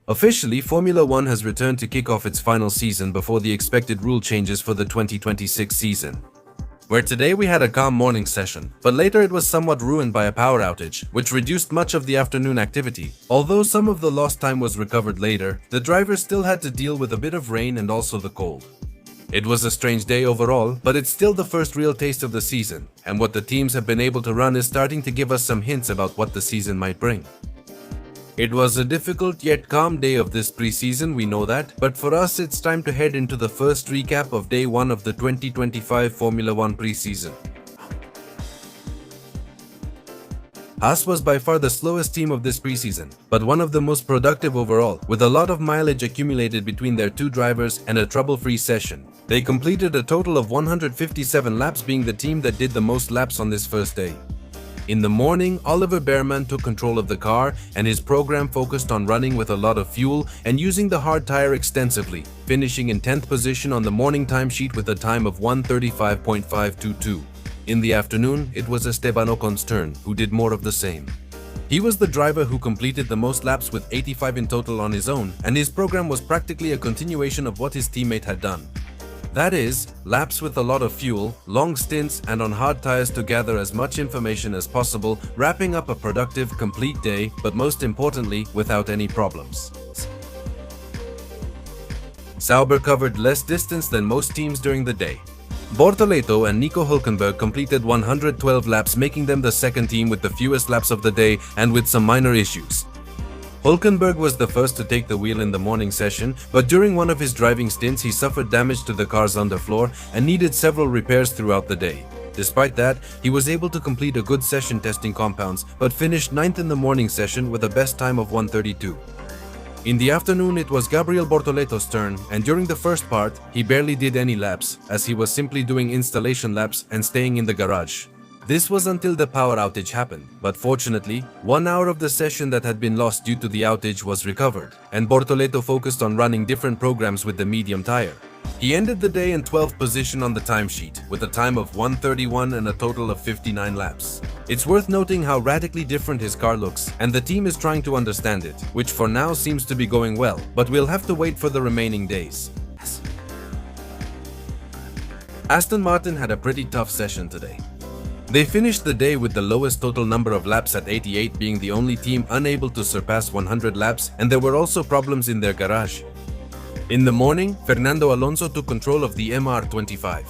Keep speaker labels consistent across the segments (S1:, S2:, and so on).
S1: Officially, Formula One has returned to kick off its final season before the expected rule changes for the 2026 season. Where today we had a calm morning session, but later it was somewhat ruined by a power outage, which reduced much of the afternoon activity. Although some of the lost time was recovered later, the drivers still had to deal with a bit of rain and also the cold. It was a strange day overall, but it's still the first real taste of the season, and what the teams have been able to run is starting to give us some hints about what the season might bring. It was a difficult yet calm day of this preseason, we know that, but for us it's time to head into the first recap of day 1 of the 2025 Formula One preseason. Haas was by far the slowest team of this preseason, but one of the most productive overall, with a lot of mileage accumulated between their two drivers and a trouble-free session. They completed a total of 157 laps, being the team that did the most laps on this first day. In the morning, Oliver Bearman took control of the car, and his program focused on running with a lot of fuel and using the hard tire extensively, finishing in 10th position on the morning timesheet with a time of 1:35.522. In the afternoon, it was Esteban Ocon's turn, who did more of the same. He was the driver who completed the most laps with 85 in total on his own, and his program was practically a continuation of what his teammate had done. That is, laps with a lot of fuel, long stints, and on hard tires to gather as much information as possible, wrapping up a productive, complete day, but most importantly, without any problems. Sauber covered less distance than most teams during the day. Bortoleto and Nico Hülkenberg completed 112 laps, making them the second team with the fewest laps of the day and with some minor issues. Hülkenberg was the first to take the wheel in the morning session, but during one of his driving stints he suffered damage to the car's underfloor and needed several repairs throughout the day. Despite that, he was able to complete a good session testing compounds, but finished 9th in the morning session with a best time of 1:32. In the afternoon it was Gabriel Bortoleto's turn, and during the first part, he barely did any laps, as he was simply doing installation laps and staying in the garage. This was until the power outage happened, but fortunately, 1 hour of the session that had been lost due to the outage was recovered, and Bortoleto focused on running different programs with the medium tire. He ended the day in 12th position on the timesheet, with a time of 1:31 and a total of 59 laps. It's worth noting how radically different his car looks, and the team is trying to understand it, which for now seems to be going well, but we'll have to wait for the remaining days. Aston Martin had a pretty tough session today. They finished the day with the lowest total number of laps at 88, being the only team unable to surpass 100 laps, and there were also problems in their garage. In the morning, Fernando Alonso took control of the MR25.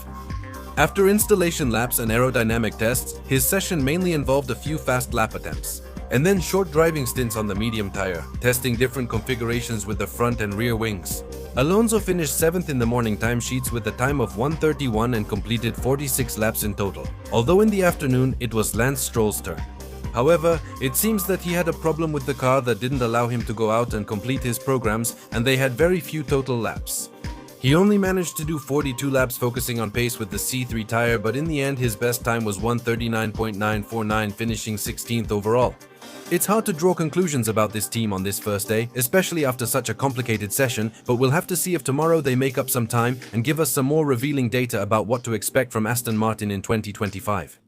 S1: After installation laps and aerodynamic tests, his session mainly involved a few fast lap attempts, and then short driving stints on the medium tire, testing different configurations with the front and rear wings. Alonso finished 7th in the morning timesheets with a time of 1:31 and completed 46 laps in total, although in the afternoon it was Lance Stroll's turn. However, it seems that he had a problem with the car that didn't allow him to go out and complete his programs, and they had very few total laps. He only managed to do 42 laps focusing on pace with the C3 tire, but in the end his best time was 1:39.949, finishing 16th overall. It's hard to draw conclusions about this team on this first day, especially after such a complicated session, but we'll have to see if tomorrow they make up some time and give us some more revealing data about what to expect from Aston Martin in 2025.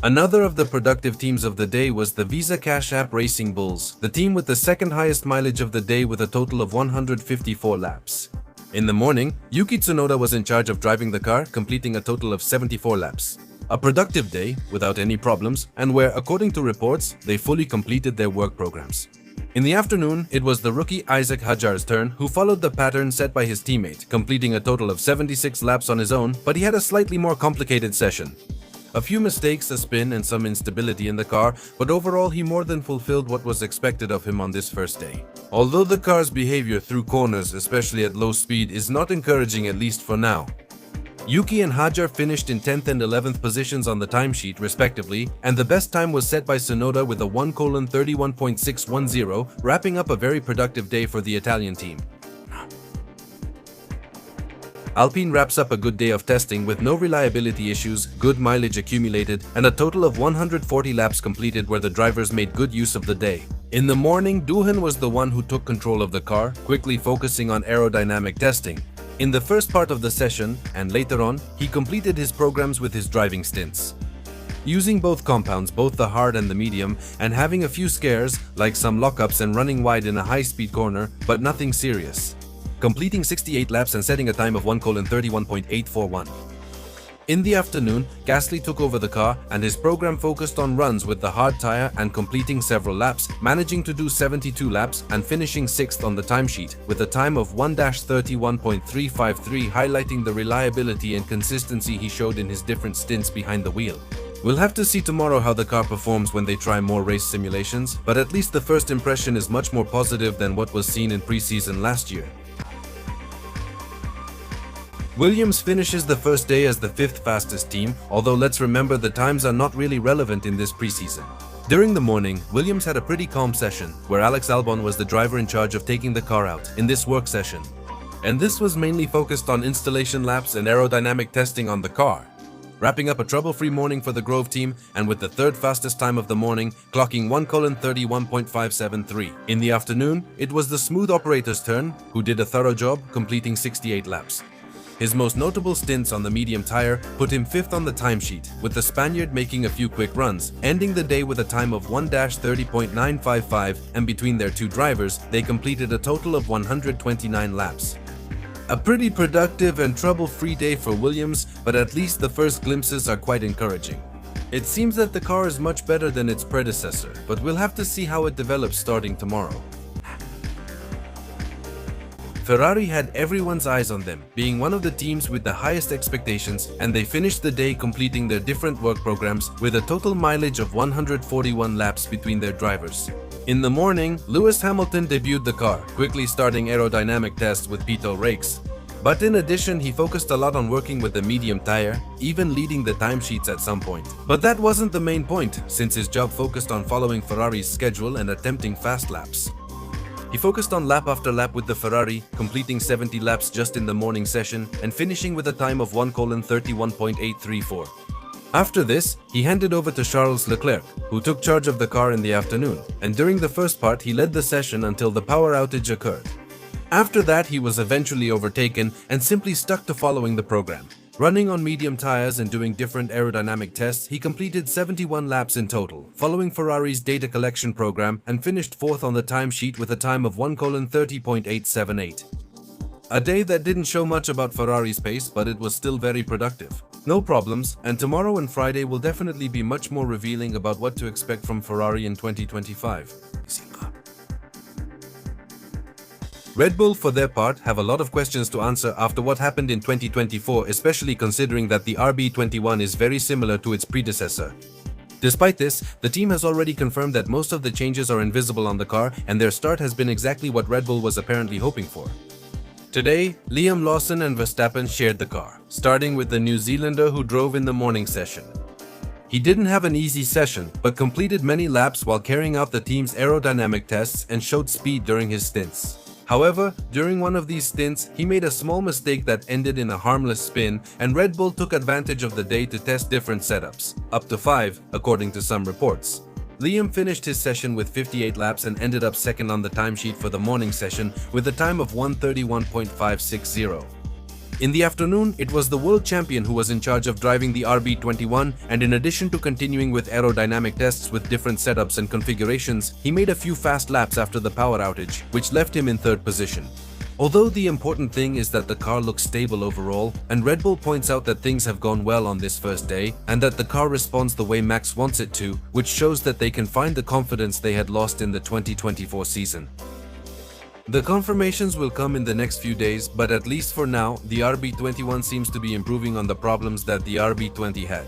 S1: Another of the productive teams of the day was the Visa Cash App Racing Bulls, the team with the second highest mileage of the day with a total of 154 laps. In the morning, Yuki Tsunoda was in charge of driving the car, completing a total of 74 laps. A productive day, without any problems, and where, according to reports, they fully completed their work programs. In the afternoon, it was the rookie Isaac Hadjar's turn, who followed the pattern set by his teammate, completing a total of 76 laps on his own, but he had a slightly more complicated session. A few mistakes, a spin, and some instability in the car, but overall he more than fulfilled what was expected of him on this first day. Although the car's behavior through corners, especially at low speed, is not encouraging, at least for now. Yuki and Hadjar finished in 10th and 11th positions on the timesheet respectively, and the best time was set by Tsunoda with a 1:31.610, wrapping up a very productive day for the Italian team. Alpine wraps up a good day of testing with no reliability issues, good mileage accumulated, and a total of 140 laps completed where the drivers made good use of the day. In the morning, Doohan was the one who took control of the car, quickly focusing on aerodynamic testing. In the first part of the session, and later on, he completed his programs with his driving stints. using both compounds, both the hard and the medium, and having a few scares, like some lockups and running wide in a high-speed corner, but nothing serious. Completing 68 laps and setting a time of 1:31.841. In the afternoon, Gasly took over the car and his program focused on runs with the hard tire and completing several laps, managing to do 72 laps and finishing 6th on the timesheet with a time of 1:31.353, highlighting the reliability and consistency he showed in his different stints behind the wheel. We'll have to see tomorrow how the car performs when they try more race simulations, but at least the first impression is much more positive than what was seen in preseason last year. Williams finishes the first day as the 5th fastest team, although let's remember the times are not really relevant in this preseason. During the morning, Williams had a pretty calm session, where Alex Albon was the driver in charge of taking the car out in this work session. And this was mainly focused on installation laps and aerodynamic testing on the car. Wrapping up a trouble-free morning for the Grove team, and with the 3rd fastest time of the morning, clocking 1:31.573. In the afternoon, it was the smooth operator's turn, who did a thorough job, completing 68 laps. His most notable stints on the medium tire put him 5th on the timesheet, with the Spaniard making a few quick runs, ending the day with a time of 1:30.955, and between their two drivers, they completed a total of 129 laps. A pretty productive and trouble-free day for Williams, but at least the first glimpses are quite encouraging. It seems that the car is much better than its predecessor, but we'll have to see how it develops starting tomorrow. Ferrari had everyone's eyes on them, being one of the teams with the highest expectations, and they finished the day completing their different work programs with a total mileage of 141 laps between their drivers. In the morning, Lewis Hamilton debuted the car, quickly starting aerodynamic tests with pitot rakes. But in addition, he focused a lot on working with the medium tire, even leading the timesheets at some point. But that wasn't the main point, since his job focused on following Ferrari's schedule and attempting fast laps. He focused on lap after lap with the Ferrari, completing 70 laps just in the morning session and finishing with a time of 1:31.834. After this, he handed over to Charles Leclerc, who took charge of the car in the afternoon, and during the first part he led the session until the power outage occurred. After that, he was eventually overtaken and simply stuck to following the program. Running on medium tires and doing different aerodynamic tests, he completed 71 laps in total, following Ferrari's data collection program, and finished 4th on the timesheet with a time of 1:30.878. A day that didn't show much about Ferrari's pace, but it was still very productive. No problems, and tomorrow and Friday will definitely be much more revealing about what to expect from Ferrari in 2025. Red Bull, for their part, have a lot of questions to answer after what happened in 2024, especially considering that the RB21 is very similar to its predecessor. Despite this, the team has already confirmed that most of the changes are invisible on the car, and their start has been exactly what Red Bull was apparently hoping for. Today, Liam Lawson and Verstappen shared the car, starting with the New Zealander who drove in the morning session. He didn't have an easy session, but completed many laps while carrying out the team's aerodynamic tests and showed speed during his stints. However, during one of these stints, he made a small mistake that ended in a harmless spin, and Red Bull took advantage of the day to test different setups, up to 5, according to some reports. Liam finished his session with 58 laps and ended up 2nd on the timesheet for the morning session with a time of 1:31.560. In the afternoon, it was the world champion who was in charge of driving the RB21, and in addition to continuing with aerodynamic tests with different setups and configurations, he made a few fast laps after the power outage, which left him in 3rd position. Although the important thing is that the car looks stable overall, and Red Bull points out that things have gone well on this first day, and that the car responds the way Max wants it to, which shows that they can find the confidence they had lost in the 2024 season. The confirmations will come in the next few days, but at least for now, the RB21 seems to be improving on the problems that the RB20 had.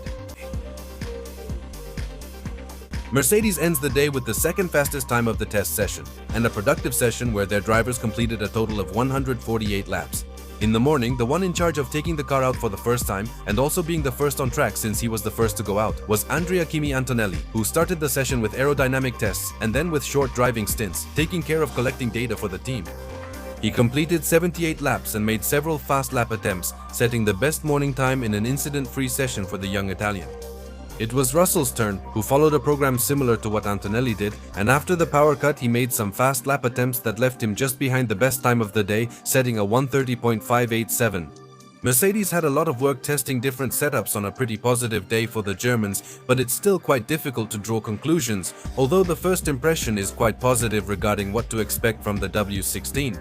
S1: Mercedes ends the day with the 2nd fastest time of the test session, and a productive session where their drivers completed a total of 148 laps. In the morning, the one in charge of taking the car out for the first time, and also being the first on track since he was the first to go out, was Andrea Kimi Antonelli, who started the session with aerodynamic tests and then with short driving stints, taking care of collecting data for the team. He completed 78 laps and made several fast lap attempts, setting the best morning time in an incident-free session for the young Italian. It was Russell's turn, who followed a program similar to what Antonelli did, and after the power cut he made some fast lap attempts that left him just behind the best time of the day, setting a 1:30.587. Mercedes had a lot of work testing different setups on a pretty positive day for the Germans, but it's still quite difficult to draw conclusions, although the first impression is quite positive regarding what to expect from the W16.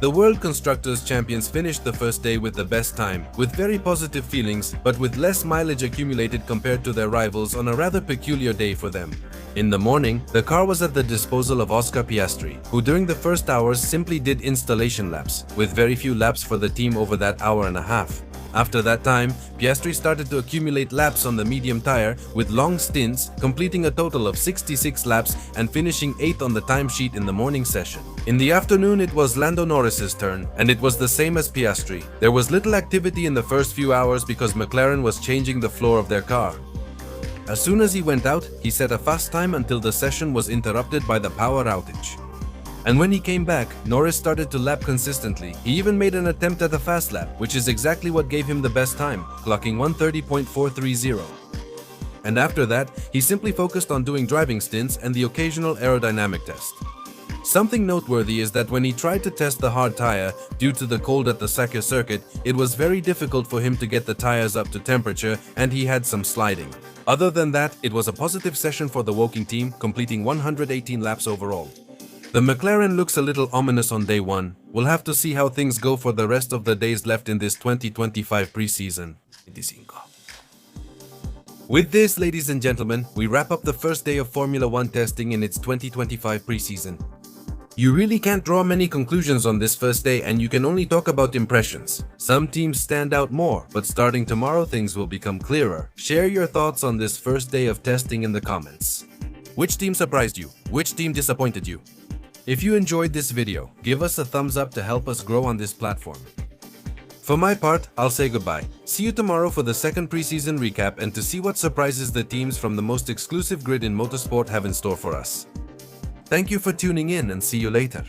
S1: The World Constructors Champions finished the first day with the best time, with very positive feelings, but with less mileage accumulated compared to their rivals on a rather peculiar day for them. In the morning, the car was at the disposal of Oscar Piastri, who during the first hours simply did installation laps, with very few laps for the team over that hour and a half. After that time, Piastri started to accumulate laps on the medium tire with long stints, completing a total of 66 laps and finishing 8th on the timesheet in the morning session. In the afternoon, it was Lando Norris's turn, and it was the same as Piastri. There was little activity in the first few hours because McLaren was changing the floor of their car. As soon as he went out, he set a fast time until the session was interrupted by the power outage. And when he came back, Norris started to lap consistently. He even made an attempt at a fast lap, which is exactly what gave him the best time, clocking 1:30.430. And after that, he simply focused on doing driving stints and the occasional aerodynamic test. Something noteworthy is that when he tried to test the hard tire, due to the cold at the Sakir circuit, it was very difficult for him to get the tires up to temperature and he had some sliding. Other than that, it was a positive session for the Woking team, completing 118 laps overall. The McLaren looks a little ominous on day one. We'll have to see how things go for the rest of the days left in this 2025 preseason. With this, ladies and gentlemen, we wrap up the first day of Formula 1 testing in its 2025 preseason. You really can't draw many conclusions on this first day and you can only talk about impressions. Some teams stand out more, but starting tomorrow things will become clearer. Share your thoughts on this first day of testing in the comments. Which team surprised you? Which team disappointed you? If you enjoyed this video, give us a thumbs up to help us grow on this platform. For my part, I'll say goodbye. See you tomorrow for the second preseason recap and to see what surprises the teams from the most exclusive grid in motorsport have in store for us. Thank you for tuning in and see you later.